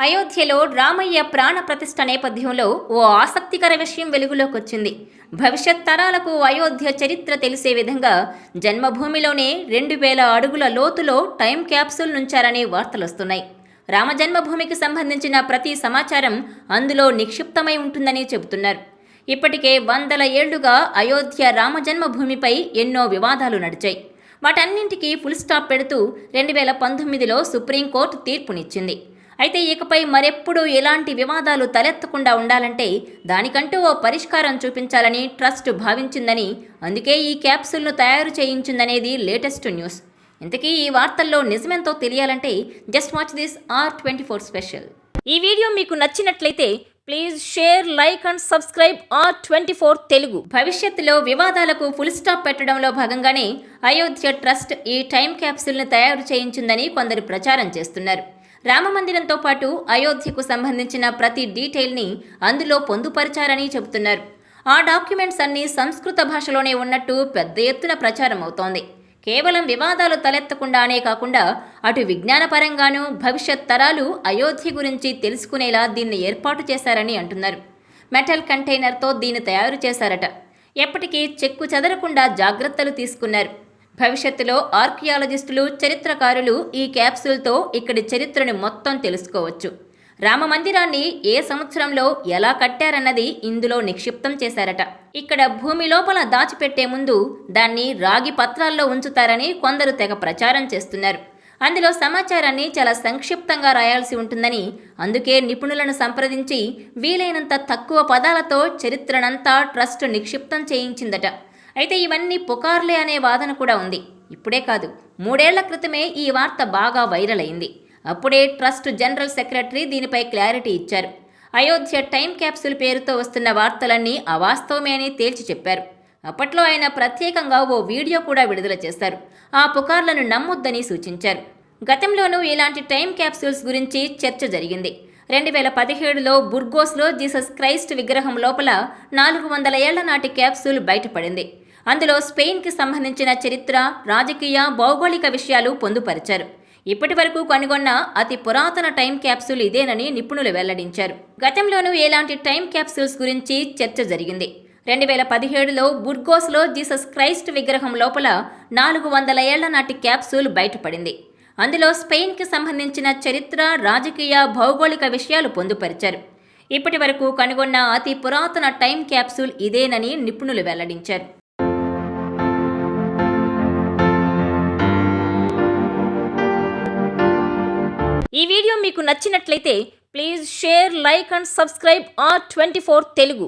అయోధ్యలో రామయ్య ప్రాణ ప్రతిష్ఠ నేపథ్యంలో ఓ ఆసక్తికర విషయం వెలుగులోకొచ్చింది. భవిష్యత్ తరాలకు అయోధ్య చరిత్ర తెలిసే విధంగా జన్మభూమిలోనే 2000 అడుగుల లోతులో టైం క్యాప్సూల్ నుంచారనే వార్తలొస్తున్నాయి. రామ జన్మభూమికి సంబంధించిన ప్రతి సమాచారం అందులో నిక్షిప్తమై ఉంటుందని చెబుతున్నారు. ఇప్పటికే వందల ఏళ్లుగా అయోధ్య రామ జన్మభూమిపై ఎన్నో వివాదాలు నడిచాయి. వాటన్నింటికీ ఫుల్ స్టాప్ పెడుతూ 2019లో సుప్రీంకోర్టు తీర్పునిచ్చింది. అయితే ఇకపై మరెప్పుడూ ఎలాంటి వివాదాలు తలెత్తకుండా ఉండాలంటే దానికంటూ ఓ పరిష్కారం చూపించాలని ట్రస్ట్ భావించిందని, అందుకే ఈ క్యాప్సూల్ను తయారు చేయించిందనేది లేటెస్ట్ న్యూస్. ఇంతకీ ఈ వార్తల్లో నిజమెంతో తెలియాలంటే just watch this R24 special. ఈ వీడియో మీకు నచ్చినట్లయితే please share, like and subscribe R24 Telugu. భవిష్యత్తులో వివాదాలకు ఫుల్ స్టాప్ పెట్టడంలో భాగంగానే అయోధ్య ట్రస్ట్ ఈ టైం క్యాప్సూల్ను తయారు చేయించిందని కొందరు ప్రచారం చేస్తున్నారు. రామమందిరంతో పాటు అయోధ్యకు సంబంధించిన ప్రతి డీటెయిల్ని అందులో పొందుపరిచారని చెబుతున్నారు. ఆ డాక్యుమెంట్స్ అన్నీ సంస్కృత భాషలోనే ఉన్నట్టు పెద్ద ఎత్తున ప్రచారం అవుతోంది. కేవలం వివాదాలు తలెత్తకుండానే కాకుండా అటు విజ్ఞానపరంగానూ భవిష్యత్ తరాలు అయోధ్య గురించి తెలుసుకునేలా దీన్ని ఏర్పాటు చేశారని అంటున్నారు. మెటల్ కంటైనర్తో దీన్ని తయారు చేశారట. ఎప్పటికీ చెక్కు చెదరకుండా జాగ్రత్తలు తీసుకున్నారు. భవిష్యత్తులో ఆర్కియాలజిస్టులు, చరిత్రకారులు ఈ క్యాప్సూల్తో ఇక్కడి చరిత్రను మొత్తం తెలుసుకోవచ్చు. రామమందిరాన్ని ఏ సంవత్సరంలో ఎలా కట్టారన్నది ఇందులో నిక్షిప్తం చేశారట. ఇక్కడ భూమి లోపల దాచిపెట్టే ముందు దాన్ని రాగి పత్రాల్లో ఉంచుతారని కొందరు తెగ ప్రచారం చేస్తున్నారు. అందులో సమాచారాన్ని చాలా సంక్షిప్తంగా రాయాల్సి ఉంటుందని, అందుకే నిపుణులను సంప్రదించి వీలైనంత తక్కువ పదాలతో చరిత్రనంతా ట్రస్ట్ నిక్షిప్తం చేయించిందట. అయితే ఇవన్నీ పుకార్లే అనే వాదన కూడా ఉంది. ఇప్పుడే కాదు, 3 ఏళ్ల క్రితమే ఈ వార్త బాగా వైరల్ అయింది. అప్పుడే ట్రస్ట్ జనరల్ సెక్రటరీ దీనిపై క్లారిటీ ఇచ్చారు. అయోధ్య టైం క్యాప్సూల్ పేరుతో వస్తున్న వార్తలన్నీ అవాస్తవమే అని తేల్చి చెప్పారు. అప్పట్లో ఆయన ప్రత్యేకంగా ఓ వీడియో కూడా విడుదల చేశారు. ఆ పుకార్లను నమ్మొద్దని సూచించారు. గతంలోనూ ఇలాంటి టైం క్యాప్సూల్స్ గురించి చర్చ జరిగింది. 2017లో బుర్గోస్లో జీసస్ క్రైస్ట్ విగ్రహం లోపల 400 ఏళ్ల నాటి క్యాప్సూల్ బయటపడింది. అందులో స్పెయిన్కి సంబంధించిన చరిత్ర, రాజకీయ, భౌగోళిక విషయాలు పొందుపరిచారు. ఇప్పటి వరకు కనుగొన్న అతి పురాతన టైం క్యాప్సూల్ ఇదేనని నిపుణులు వెల్లడించారు. గతంలోనూ ఇలాంటి టైం క్యాప్సూల్స్ గురించి చర్చ జరిగింది. 2017లో బుర్గోస్లో జీసస్ క్రైస్ట్ విగ్రహం లోపల 400 ఏళ్ల నాటి క్యాప్సూల్ బయటపడింది. అందులో స్పెయిన్కి సంబంధించిన చరిత్ర, రాజకీయ, భౌగోళిక విషయాలు పొందుపరిచారు. ఇప్పటి వరకు కనుగొన్న అతి పురాతన టైం క్యాప్సూల్ ఇదేనని నిపుణులు వెల్లడించారు. ఈ వీడియో మీకు నచ్చినట్లయితే please share, like and subscribe R24 Telugu.